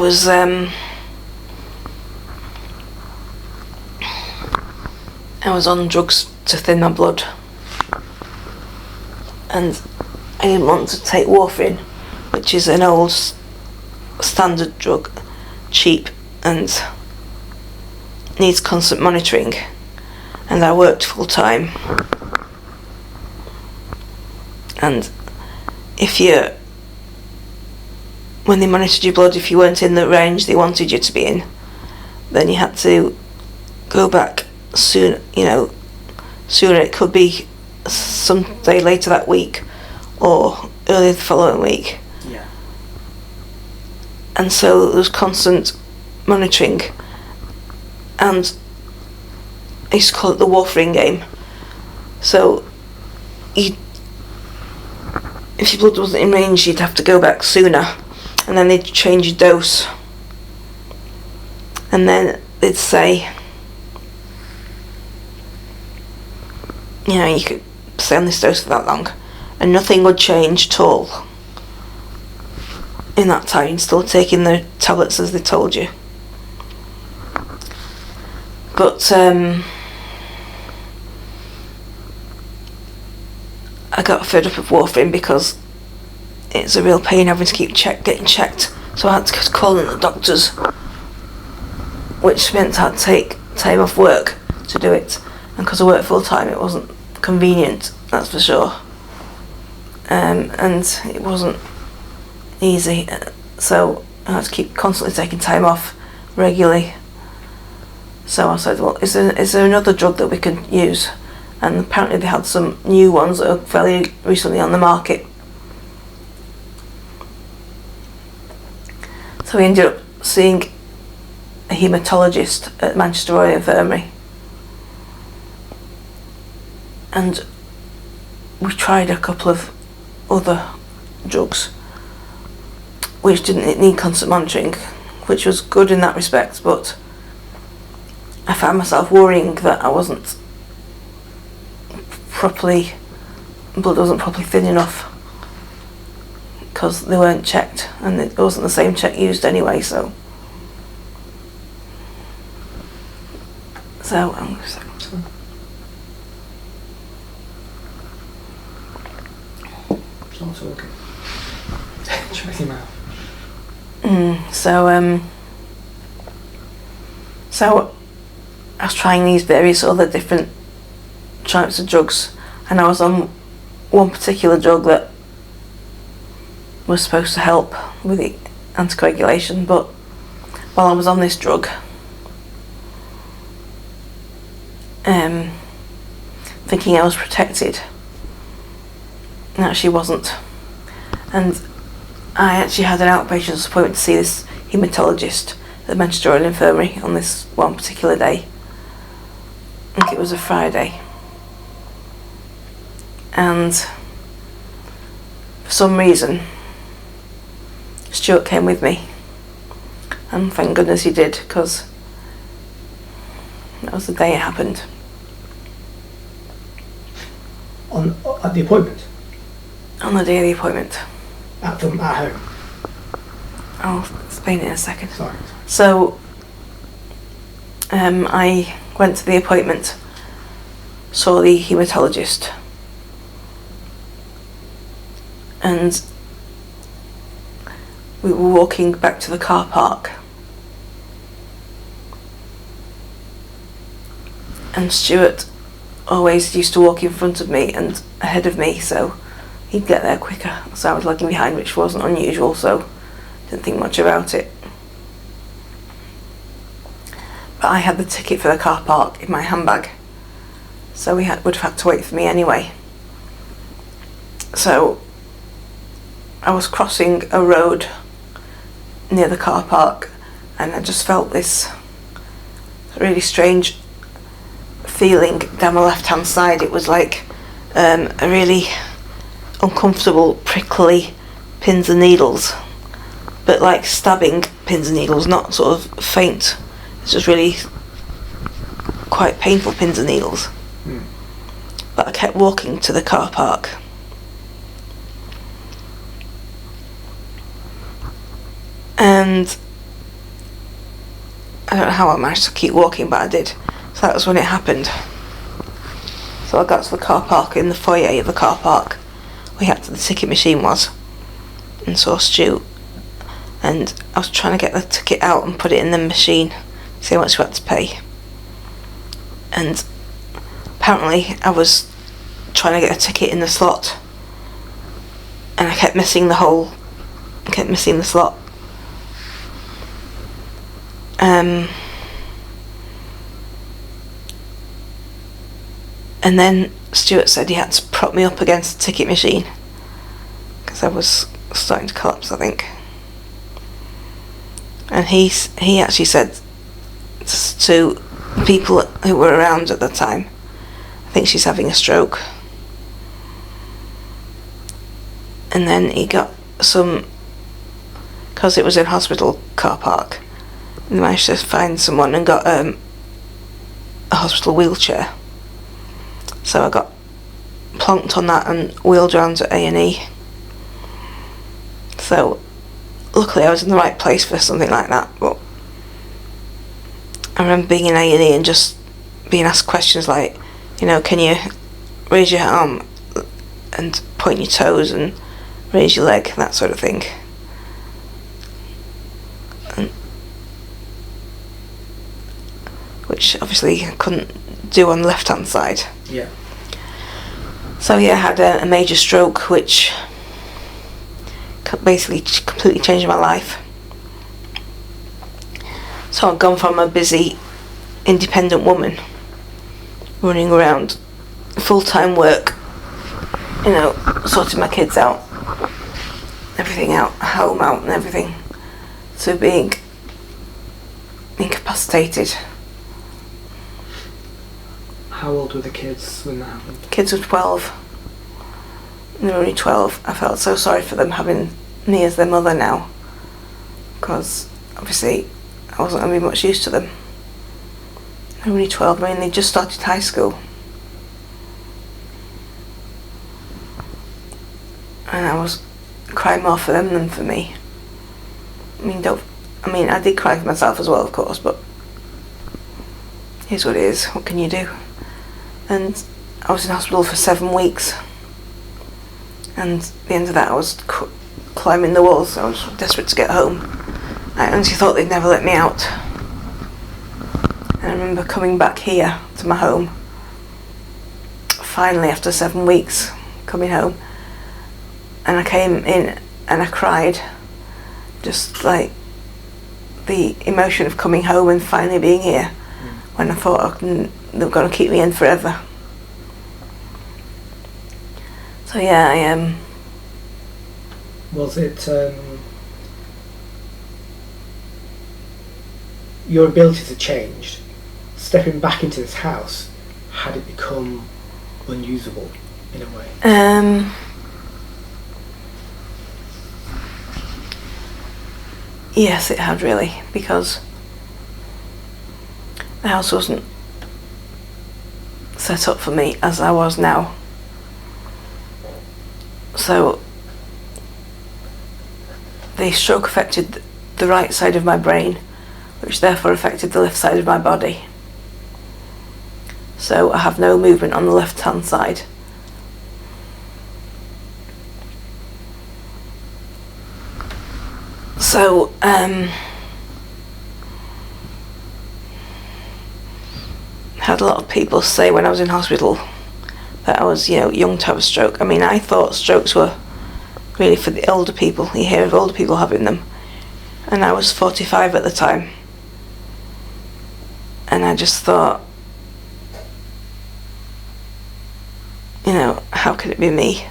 was on drugs to thin my blood, and I didn't want to take warfarin, which is an old standard drug, cheap and needs constant monitoring, and I worked full time, and when they monitored your blood, if you weren't in the range they wanted you to be in, then you had to go back soon, sooner. It could be some day later that week or early the following week. Yeah. And so there was constant monitoring, and I used to call it the warfarin game. So if your blood wasn't in range, you'd have to go back sooner, and then they'd change your dose, and then they'd say, you could stay on this dose for that long, and nothing would change at all. In that time, you're still taking the tablets as they told you. But I got fed up of warfarin because it's a real pain having to keep getting checked. So I had to call in the doctors, which meant I had to take time off work to do it. And because I worked full time, it wasn't convenient, that's for sure. And it wasn't easy, so I had to keep constantly taking time off regularly. So I said, well, is there another drug that we can use? And apparently they had some new ones that are fairly recently on the market. So we ended up seeing a haematologist at Manchester Royal Infirmary, and we tried a couple of other drugs which didn't need constant monitoring, which was good in that respect, but I found myself worrying that I wasn't blood wasn't properly thin enough, because they weren't checked, and it wasn't the same check used anyway, so I'm just Stop talking. Shut your mouth. So I was trying these various other different types of drugs, and I was on one particular drug that was supposed to help with the anticoagulation, but while I was on this drug, thinking I was protected, and actually wasn't. And I actually had an outpatient appointment to see this haematologist at Manchester Royal Infirmary on this one particular day. I think it was a Friday. And for some reason, Stuart came with me. And thank goodness he did, because that was the day it happened. At the appointment? On the day of the appointment. At home? I'll explain it in a second. Sorry. So, I went to the appointment, saw the haematologist, and we were walking back to the car park, and Stuart always used to walk in front of me and ahead of me, so he'd get there quicker. So I was lagging behind, which wasn't unusual, so didn't think much about it. But I had the ticket for the car park in my handbag, so would have had to wait for me anyway. So I was crossing a road near the car park, and I just felt this really strange feeling down my left hand side. It was like a really uncomfortable, prickly pins and needles, but like stabbing pins and needles, not sort of faint. It's just really quite painful pins and needles. But I kept walking to the car park. And I don't know how I managed to keep walking, but I did. So that was when it happened. So I got to the car park, in the foyer of the car park, where the ticket machine was, and saw Stu. And I was trying to get the ticket out and put it in the machine, see how much we had to pay. And apparently I was trying to get a ticket in the slot, and I kept missing the slot. And then Stuart said he had to prop me up against the ticket machine because I was starting to collapse, I think. And he actually said to people who were around at the time, I think she's having a stroke. And then he got some, because it was in hospital car park, he managed to find someone and got a hospital wheelchair. So I got plonked on that and wheeled around to A&E. So luckily I was in the right place for something like that. But I remember being in A&E and just being asked questions like, can you raise your arm and point your toes and raise your leg, that sort of thing. Which obviously I couldn't do on the left hand side. Yeah. So yeah, I had a major stroke which basically completely changed my life. So I've gone from a busy, independent woman running around, full-time work, sorting my kids out, everything out, home out and everything, to being incapacitated. How old were the kids when that happened? Kids were 12. They were only 12. I felt so sorry for them having me as their mother now, because obviously I wasn't going to be much use to them. They were only 12. I mean, they just started high school. And I was crying more for them than for me. I did cry for myself as well, of course, but here's what it is. What can you do? And I was in hospital for 7 weeks. And at the end of that, I was climbing the walls. I was desperate to get home. I honestly thought they'd never let me out. And I remember coming back here to my home, finally after 7 weeks, coming home. And I came in and I cried, just like the emotion of coming home and finally being here, when I thought they were going to keep me in forever. So yeah, I am. Was it your abilities had changed? Stepping back into this house, had it become unusable in a way? Yes, it had, really, because the house wasn't set up for me as I was now. So the stroke affected the right side of my brain, which therefore affected the left side of my body. So I have no movement on the left hand side. So I had a lot of people say when I was in hospital that I was, young to have a stroke. I mean, I thought strokes were really for the older people. You hear of older people having them. And I was 45 at the time. And I just thought, how could it be me?